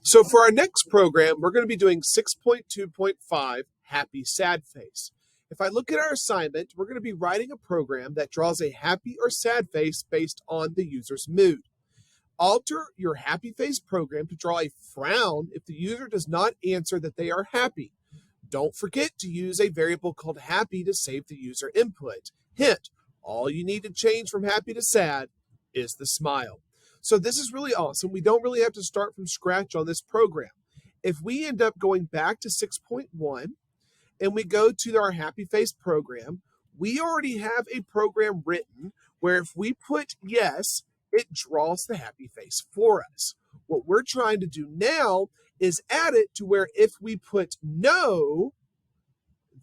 So for our next program, we're going to be doing 6.2.5, Happy Sad Face. If I look at our assignment, we're going to be writing a program that draws a happy or sad face based on the user's mood. Alter your happy face program to draw a frown if the user does not answer that they are happy. Don't forget to use a variable called happy to save the user input. Hint, all you need to change from happy to sad is the smile. So this is really awesome. We don't really have to start from scratch on this program. If we end up going back to 6.1 and we go to our happy face program, we already have a program written where if we put yes, it draws the happy face for us. What we're trying to do now is add it to where if we put no,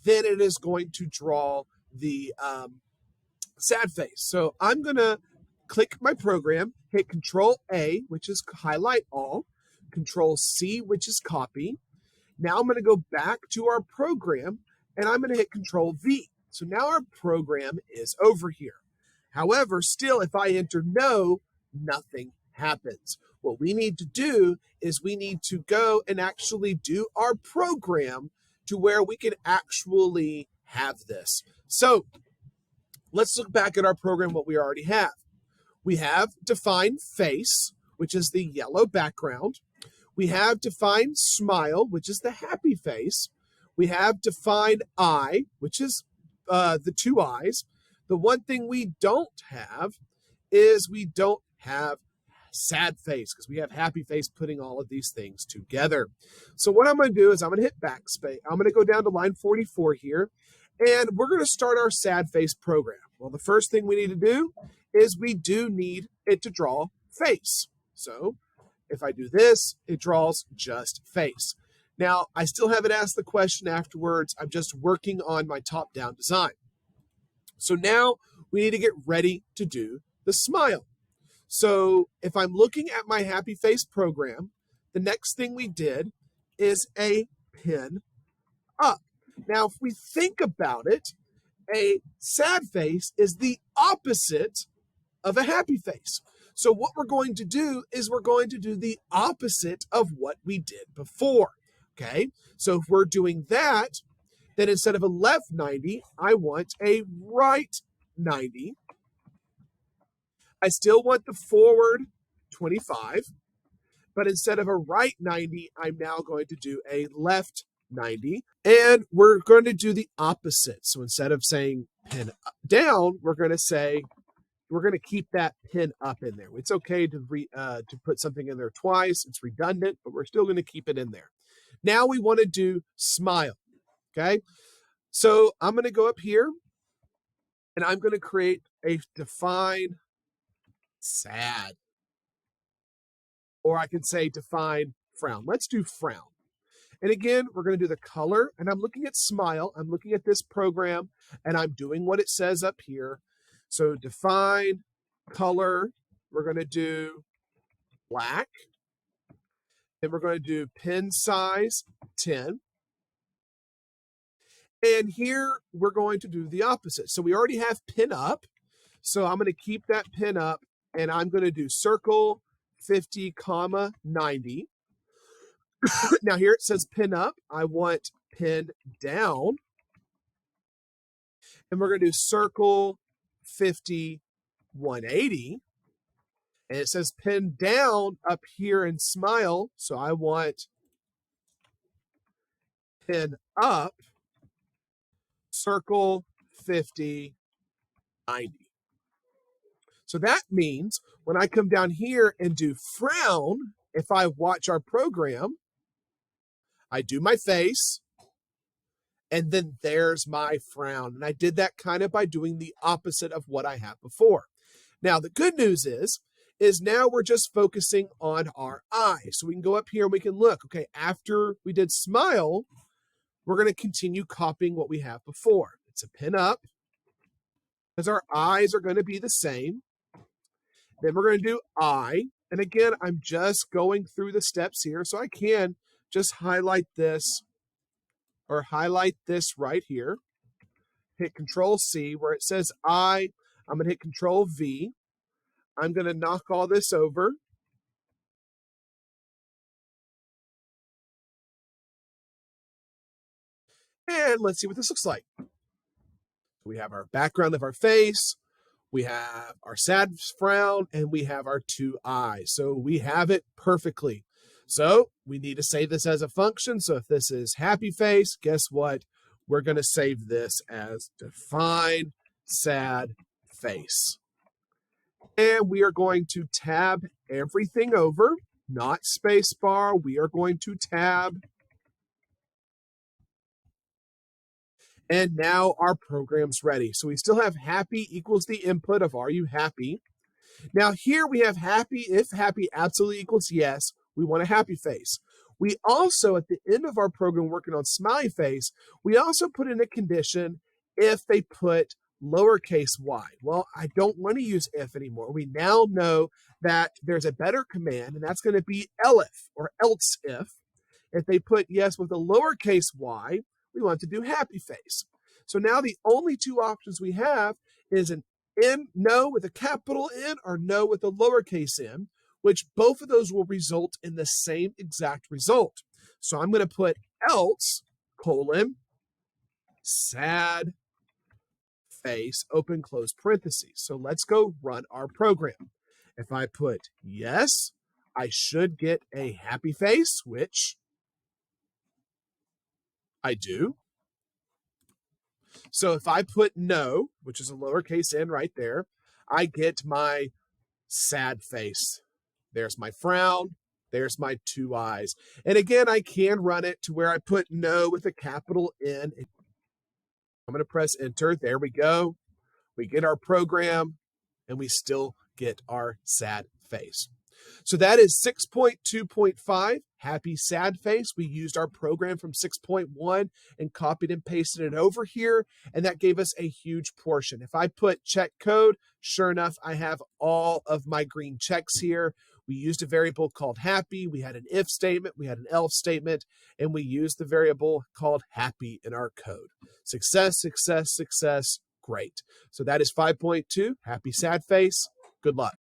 then it is going to draw the sad face. So I'm going to click my program, hit Control A, which is highlight all, Control C, which is copy. Now I'm going to go back to our program and I'm going to hit Control V. So now our program is over here. However, still, if I enter no, nothing happens. What we need to do is we need to go and actually do our program to where we can actually have this. So let's look back at our program, what we already have. We have define face, which is the yellow background. We have define smile, which is the happy face. We have define eye, which is the two eyes. The one thing we don't have is we don't have sad face because we have happy face putting all of these things together. So what I'm going to do is I'm going to hit backspace. I'm going to go down to line 44 here, and we're going to start our sad face program. Well, the first thing we need to do is we do need it to draw face. So if I do this, it draws just face. Now, I still haven't asked the question afterwards. I'm just working on my top-down design. So now we need to get ready to do the smile. So if I'm looking at my happy face program, the next thing we did is a pin up. Now, if we think about it, a sad face is the opposite of a happy face. So what we're going to do is we're going to do the opposite of what we did before. Okay, so if we're doing that, then instead of a left 90, I want a right 90. I still want the forward 25, but instead of a right 90, I'm now going to do a left 90. And we're going to do the opposite. So instead of saying pin down, we're going to keep that pin up in there. It's okay to put something in there twice. It's redundant, but we're still going to keep it in there. Now we want to do smile. Okay. So I'm going to go up here and I'm going to create a define sad. Or I can say define frown. Let's do frown. And again, we're going to do the color. And I'm looking at smile. I'm looking at this program and I'm doing what it says up here. So define color. We're going to do black. And we're going to do pen size 10. And here we're going to do the opposite. So we already have pin up. So I'm going to keep that pin up and I'm going to do circle 50, comma 90. Now here it says pin up. I want pin down. And we're going to do circle 50, 180. And it says pin down up here in smile. So I want pin up, circle 50, 90. So that means when I come down here and do frown, if I watch our program, I do my face, and then there's my frown. And I did that kind of by doing the opposite of what I had before. Now, the good news is now we're just focusing on our eye. So we can go up here and we can look, okay, after we did smile, we're going to continue copying what we have before. It's a pin up, because our eyes are going to be the same. Then we're going to do eye. And again, I'm just going through the steps here. So I can just highlight this or highlight this right here. Hit Control C where it says eye. I'm going to hit Control V. I'm going to knock all this over. And let's see what this looks like. We have our background of our face, we have our sad frown, and we have our two eyes. So we have it perfectly. So we need to save this as a function. So if this is happy face, guess what? We're going to save this as define sad face. And we are going to tab everything over, not spacebar. We are going to tab. And now our program's ready. So we still have happy equals the input of are you happy? Now here we have happy, if happy absolutely equals yes, we want a happy face. We also, at the end of our program working on smiley face, we also put in a condition if they put lowercase y. Well, I don't want to use if anymore. We now know that there's a better command, and that's going to be elif or else if. If they put yes with a lowercase y, we want to do happy face. So now the only two options we have is an N, no with a capital N, or no with a lowercase n, which both of those will result in the same exact result. So I'm going to put else, colon, sad face, open, close parentheses. So let's go run our program. If I put yes, I should get a happy face, which I do. So if I put no, which is a lowercase n right there, I get my sad face. There's my frown. There's my two eyes. And again, I can run it to where I put no with a capital N. I'm going to press enter. There we go. We get our program, and we still get our sad face. So that is 6.2.5, happy sad face. We used our program from 6.1 and copied and pasted it over here, and that gave us a huge portion. If I put check code, sure enough, I have all of my green checks here. We used a variable called happy. We had an if statement. We had an else statement, and we used the variable called happy in our code. Success, success, success. Great. So that is 5.2, happy sad face. Good luck.